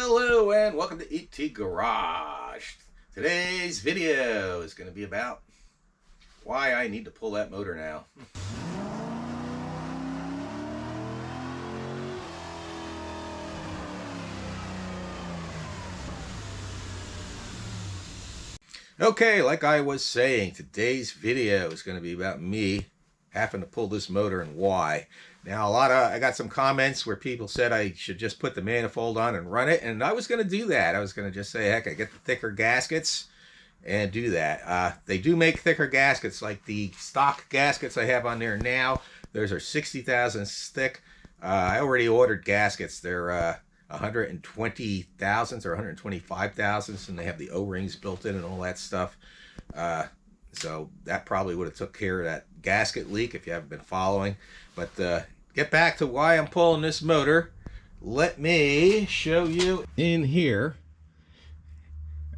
Hello and welcome to ET Garage. Today's video is going to be about why I need to pull that motor now. Okay, like I was saying, today's video is going to be about me having to pull this motor and why. Now, I got some comments where people said I should just put the manifold on and run it, and I was going to do that. I was going to just say, heck, I get the thicker gaskets and do that. They do make thicker gaskets, like the stock gaskets I have on there now. Those are 60 thousandths thick. I already ordered gaskets. They're 120 thousandths or 125 thousandths, and they have the O-rings built in and all that stuff. So that probably would have took care of that gasket leak if you haven't been following. But get back to why I'm pulling this motor. Let me show you in here.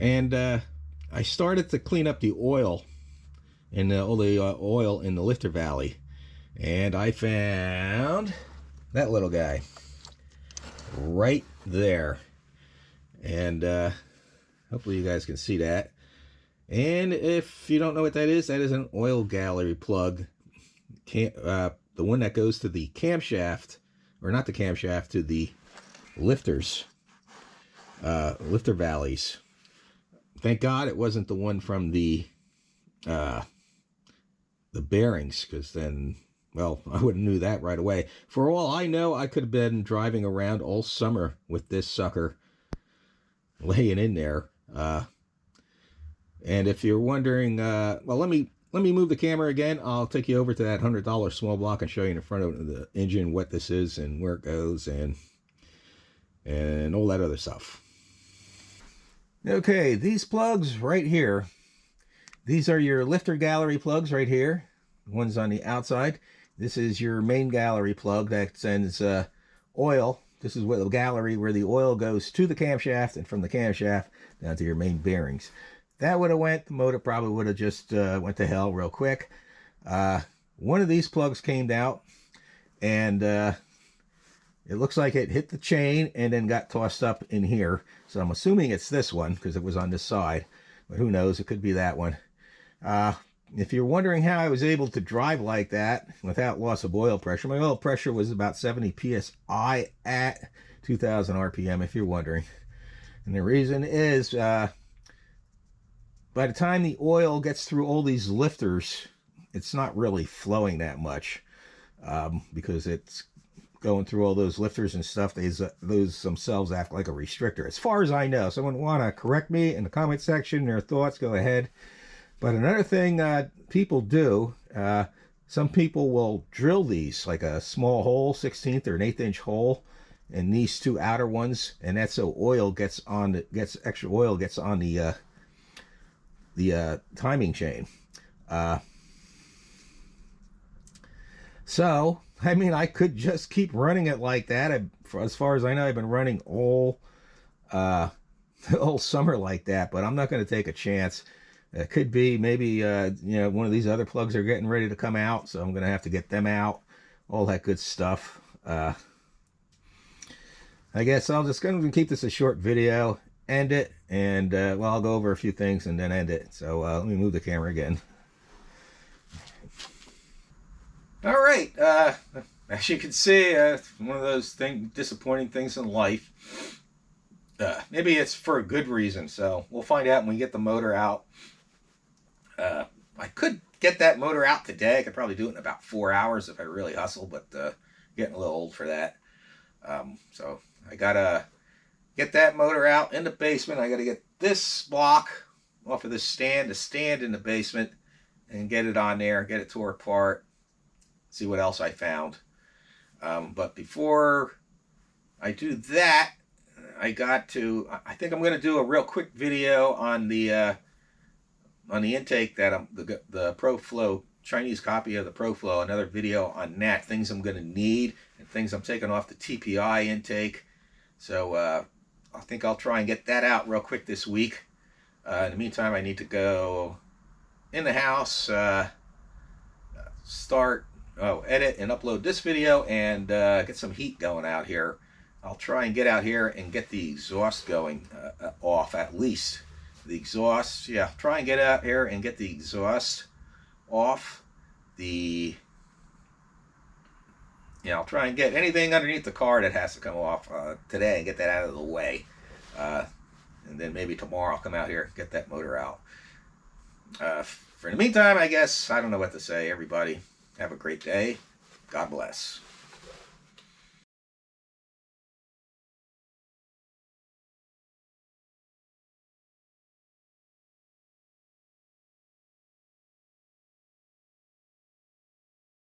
And I started to clean up the oil and all the oil in the lifter valley. And I found that little guy right there. And hopefully you guys can see that. And if you don't know what that is an oil gallery plug. The one that goes to the camshaft, or not the camshaft, to the lifters, lifter valleys. Thank God it wasn't the one from the bearings, because then, well, I would have knew that right away. For all I know, I could have been driving around all summer with this sucker laying in there. And if you're wondering, well, let me move the camera again. I'll take you over to that $100 small block and show you in front of the engine what this is and where it goes and all that other stuff. Okay, these plugs right here, these are your lifter gallery plugs right here. The ones on the outside. This is your main gallery plug that sends oil. This is where the gallery where the oil goes to the camshaft, and from the camshaft down to your main bearings. That would have went, the motor probably would have just went to hell real quick. One of these plugs came out, and it looks like it hit the chain and then got tossed up in here. So I'm assuming it's this one because it was on this side, but who knows, it could be that one. If you're wondering how I was able to drive like that without loss of oil pressure, my oil pressure was about 70 psi at 2000 RPM, if you're wondering. And the reason is, by the time the oil gets through all these lifters, it's not really flowing that much because it's going through all those lifters and stuff. Those themselves act like a restrictor, as far as I know. Someone want to correct me in the comment section, their thoughts, go ahead. But another thing people do, some people will drill these like a small hole, 16th or an 1/8 inch hole, and these two outer ones, and that's so oil gets on, extra oil gets on the timing chain. So I mean, I could just keep running it like that. As far as I know, I've been running all summer like that, but I'm not going to take a chance. It could be maybe one of these other plugs are getting ready to come out, so I'm going to have to get them out, all that good stuff. I guess I'm just going to keep this a short video, end it, and well, I'll go over a few things and then end it. So let me move the camera again. All right, as you can see, one of those disappointing things in life. Maybe it's for a good reason, so we'll find out when we get the motor out. I could get that motor out today. I could probably do it in about 4 hours if I really hustle, but getting a little old for that. So I gotta get that motor out in the basement. I gotta get this block off of this stand, the stand in the basement, and get it on there, get it tore apart, see what else I found. But before I do that, I think I'm going to do a real quick video on the intake that the ProFlow, Chinese copy of the ProFlow, another video on that, things I'm going to need and things I'm taking off the TPI intake. So I think I'll try and get that out real quick this week. In the meantime, I need to go in the house, edit and upload this video, and get some heat going out here. I'll try and get out here and get the exhaust going off at least. The exhaust, yeah, try and get out here and get the exhaust off. I'll try and get anything underneath the car that has to come off today and get that out of the way. And then maybe tomorrow I'll come out here and get that motor out. For the meantime, I guess, I don't know what to say. Everybody, have a great day. God bless.